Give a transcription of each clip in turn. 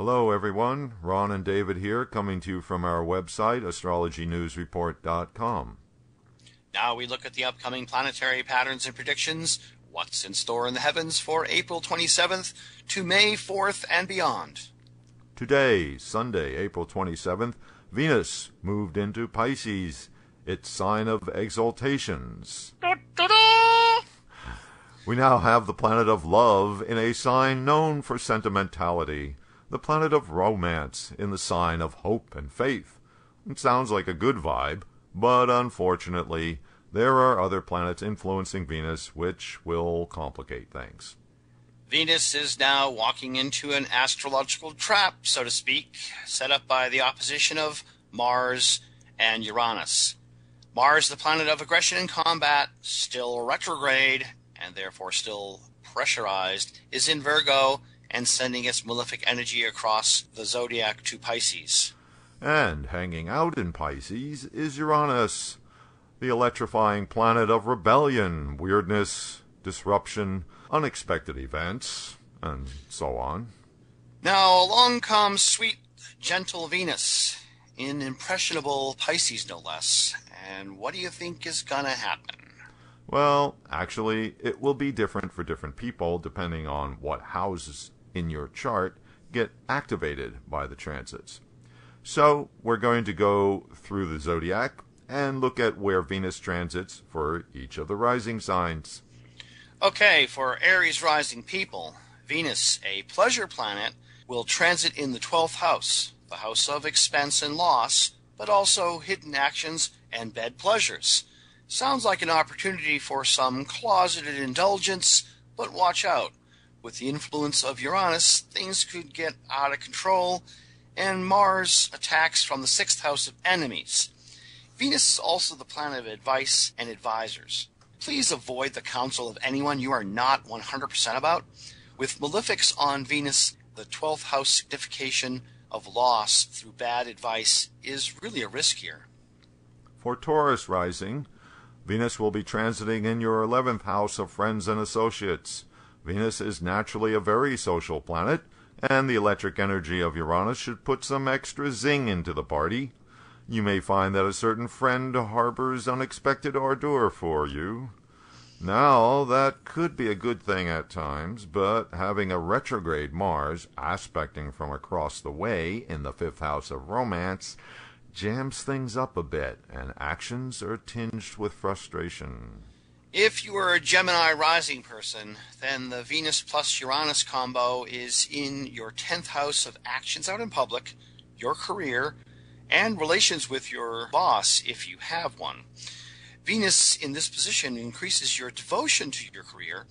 Hello everyone, Ron and David here, coming to you from our website, astrologynewsreport.com. Now we look at the upcoming planetary patterns and predictions, what's in store in the heavens for April 27th to May 4th and beyond. Today, Sunday, April 27th, Venus moved into Pisces, its sign of exaltations. We now have the planet of love in a sign known for sentimentality, the planet of romance in the sign of hope and faith. It sounds like a good vibe, but unfortunately, there are other planets influencing Venus which will complicate things. Venus is now walking into an astrological trap, so to speak, set up by the opposition of Mars and Uranus. Mars, the planet of aggression and combat, still retrograde, and therefore still pressurized, is in Virgo and sending its malefic energy across the zodiac to Pisces. And hanging out in Pisces is Uranus, the electrifying planet of rebellion, weirdness, disruption, unexpected events, and so on. Now along comes sweet, gentle Venus, in impressionable Pisces no less. And what do you think is gonna happen? Well, actually, it will be different for different people depending on what houses in your chart get activated by the transits. So, we're going to go through the zodiac and look at where Venus transits for each of the rising signs. Okay, for Aries rising people, Venus, a pleasure planet, will transit in the 12th house, the house of expense and loss, but also hidden actions and bed pleasures. Sounds like an opportunity for some closeted indulgence, but watch out. With the influence of Uranus, things could get out of control, and Mars attacks from the 6th house of enemies. Venus is also the planet of advice and advisors. Please avoid the counsel of anyone you are not 100% about. With malefics on Venus, the 12th house signification of loss through bad advice is really a risk here. For Taurus rising, Venus will be transiting in your 11th house of friends and associates. Venus is naturally a very social planet, and the electric energy of Uranus should put some extra zing into the party. You may find that a certain friend harbors unexpected ardor for you. Now, that could be a good thing at times, but having a retrograde Mars aspecting from across the way in the 5th house of romance jams things up a bit, and actions are tinged with frustration. If you are a Gemini rising person, then the Venus plus Uranus combo is in your 10th house of actions out in public, your career, and relations with your boss if you have one. Venus in this position increases your devotion to your career,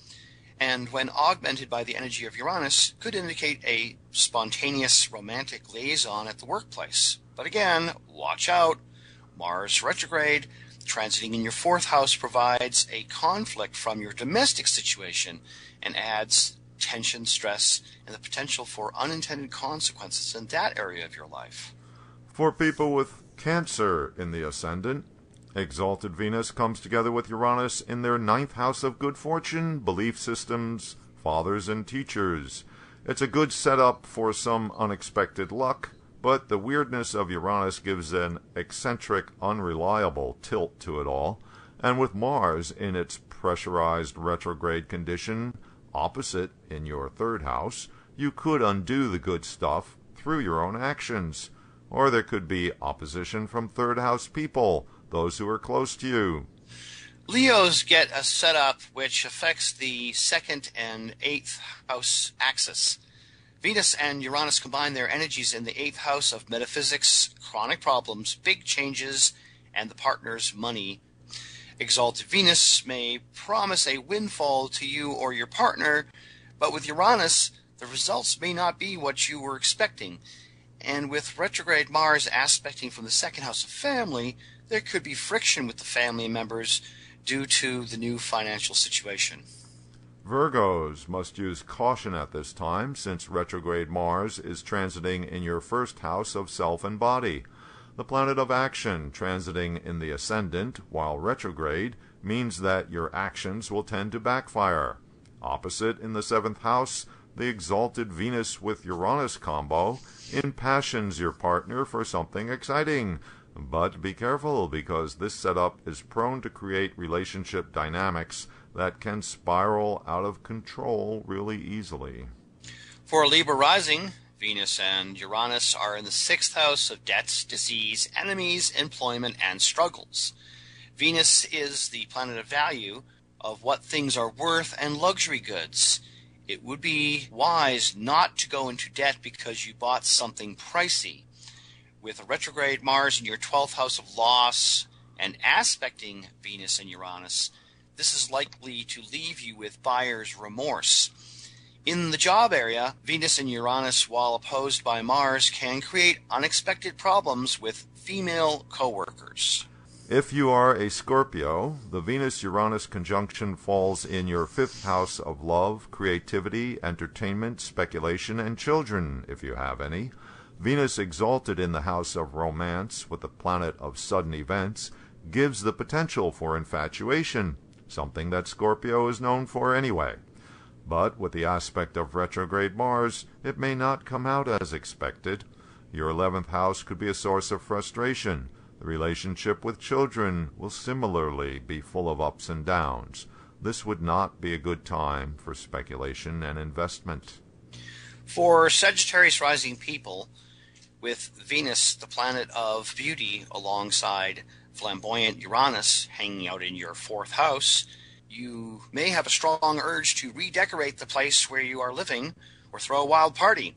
and when augmented by the energy of Uranus, could indicate a spontaneous romantic liaison at the workplace. But again, watch out. Mars retrograde, transiting in your 4th house, provides a conflict from your domestic situation and adds tension, stress, and the potential for unintended consequences in that area of your life. For people with Cancer in the ascendant, exalted Venus comes together with Uranus in their 9th house of good fortune, belief systems, fathers and teachers. It's a good setup for some unexpected luck, but the weirdness of Uranus gives an eccentric, unreliable tilt to it all, and with Mars in its pressurized retrograde condition, opposite in your 3rd house, you could undo the good stuff through your own actions. Or there could be opposition from 3rd house people, those who are close to you. Leos get a setup which affects the 2nd and 8th house axis. Venus and Uranus combine their energies in the 8th house of metaphysics, chronic problems, big changes, and the partner's money. Exalted Venus may promise a windfall to you or your partner, but with Uranus, the results may not be what you were expecting. And with retrograde Mars aspecting from the 2nd house of family, there could be friction with the family members due to the new financial situation. Virgos must use caution at this time, since retrograde Mars is transiting in your 1st house of self and body. The planet of action transiting in the ascendant while retrograde means that your actions will tend to backfire. Opposite in the 7th house, the exalted Venus with Uranus combo impassions your partner for something exciting. But be careful, because this setup is prone to create relationship dynamics that can spiral out of control really easily. For Libra rising, Venus and Uranus are in the 6th house of debts, disease, enemies, employment, and struggles. Venus is the planet of value, of what things are worth, and luxury goods. It would be wise not to go into debt because you bought something pricey. With a retrograde Mars in your 12th house of loss and aspecting Venus and Uranus, this is likely to leave you with buyer's remorse. In the job area, Venus and Uranus, while opposed by Mars, can create unexpected problems with female coworkers. If you are a Scorpio, the Venus-Uranus conjunction falls in your 5th house of love, creativity, entertainment, speculation, and children, if you have any. Venus exalted in the house of romance with the planet of sudden events gives the potential for infatuation, something that Scorpio is known for anyway. But with the aspect of retrograde Mars, it may not come out as expected. Your 11th house could be a source of frustration. The relationship with children will similarly be full of ups and downs. This would not be a good time for speculation and investment. For Sagittarius rising people, with Venus, the planet of beauty, alongside flamboyant Uranus hanging out in your 4th house, you may have a strong urge to redecorate the place where you are living or throw a wild party.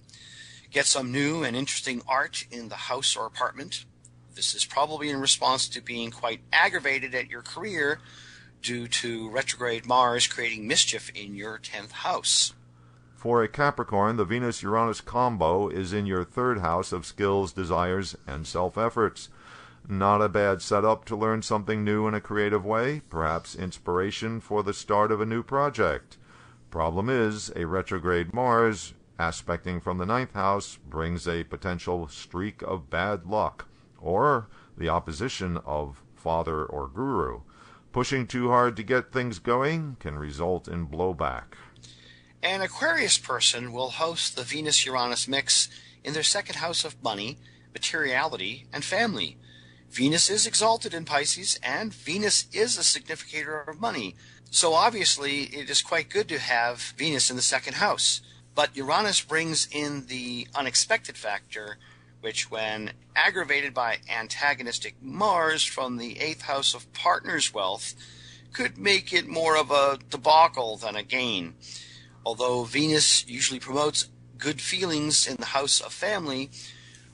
Get some new and interesting art in the house or apartment. This is probably in response to being quite aggravated at your career due to retrograde Mars creating mischief in your 10th house. For a Capricorn, the Venus-Uranus combo is in your 3rd house of skills, desires, and self-efforts. Not a bad setup to learn something new in a creative way, perhaps inspiration for the start of a new project. Problem is, a retrograde Mars, aspecting from the 9th house, brings a potential streak of bad luck, or the opposition of father or guru. Pushing too hard to get things going can result in blowback. An Aquarius person will host the Venus-Uranus mix in their 2nd house of money, materiality, and family. Venus is exalted in Pisces, and Venus is a significator of money. So obviously it is quite good to have Venus in the 2nd house. But Uranus brings in the unexpected factor, which, when aggravated by antagonistic Mars from the 8th house of partners' wealth, could make it more of a debacle than a gain. Although Venus usually promotes good feelings in the house of family,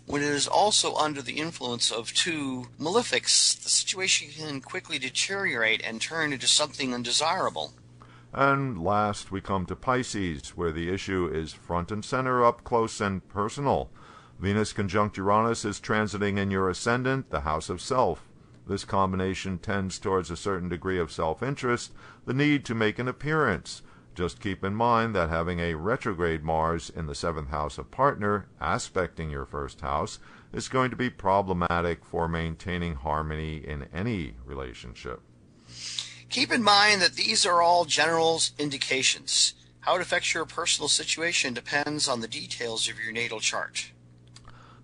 when it is also under the influence of 2 malefics, the situation can quickly deteriorate and turn into something undesirable. And last we come to Pisces, where the issue is front and center, up close and personal. Venus conjunct Uranus is transiting in your ascendant, the house of self. This combination tends towards a certain degree of self-interest, the need to make an appearance. Just keep in mind that having a retrograde Mars in the 7th house of partner, aspecting your 1st house, is going to be problematic for maintaining harmony in any relationship. Keep in mind that these are all general indications. How it affects your personal situation depends on the details of your natal chart.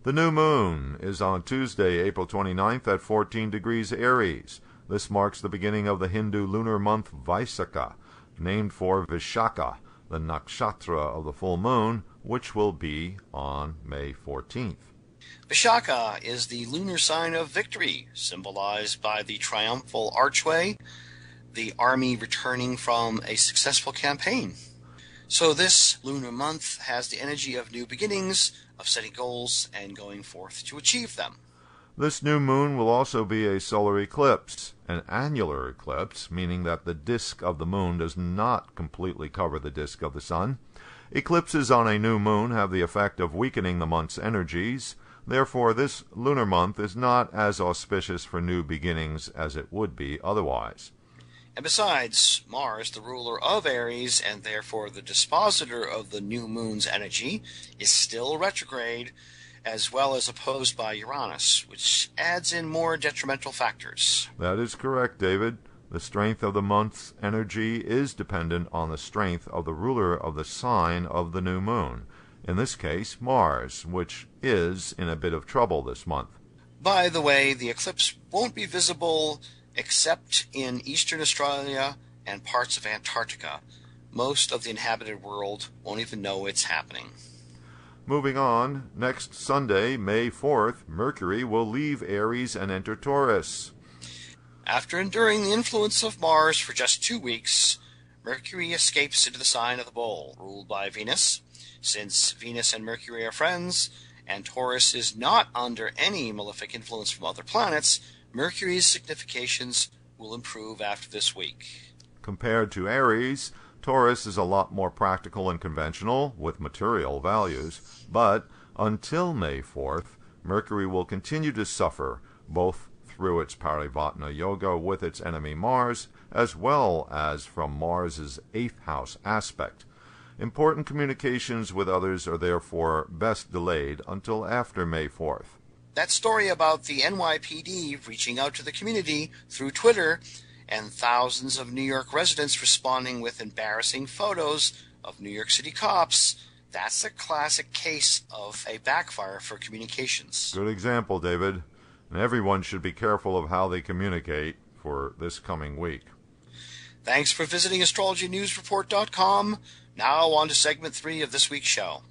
The new moon is on Tuesday, April 29th at 14 degrees Aries. This marks the beginning of the Hindu lunar month Vaisakha, named for Vaisakha, the nakshatra of the full moon, which will be on May 14th. Vaisakha is the lunar sign of victory, symbolized by the triumphal archway, the army returning from a successful campaign. So this lunar month has the energy of new beginnings, of setting goals and going forth to achieve them. This new moon will also be a solar eclipse, an annular eclipse, meaning that the disk of the moon does not completely cover the disk of the sun. Eclipses on a new moon have the effect of weakening the month's energies. Therefore, this lunar month is not as auspicious for new beginnings as it would be otherwise. And besides, Mars, the ruler of Aries, and therefore the dispositor of the new moon's energy, is still retrograde, as well as opposed by Uranus, which adds in more detrimental factors. That is correct, David. The strength of the month's energy is dependent on the strength of the ruler of the sign of the new moon, in this case Mars, which is in a bit of trouble this month. By the way, the eclipse won't be visible except in eastern Australia and parts of Antarctica. Most of the inhabited world won't even know it's happening. Moving on, next Sunday, May 4th, Mercury will leave Aries and enter Taurus. After enduring the influence of Mars for just 2 weeks, Mercury escapes into the sign of the Bull, ruled by Venus. Since Venus and Mercury are friends, and Taurus is not under any malefic influence from other planets, Mercury's significations will improve after this week. Compared to Aries, Taurus is a lot more practical and conventional, with material values, but until May 4th, Mercury will continue to suffer, both through its Parivatana Yoga with its enemy Mars, as well as from Mars's 8th house aspect. Important communications with others are therefore best delayed until after May 4th. That story about the NYPD reaching out to the community through Twitter and thousands of New York residents responding with embarrassing photos of New York City cops, that's a classic case of a backfire for communications. Good example, David. And everyone should be careful of how they communicate for this coming week. Thanks for visiting astrologynewsreport.com. Now on to segment 3 of this week's show.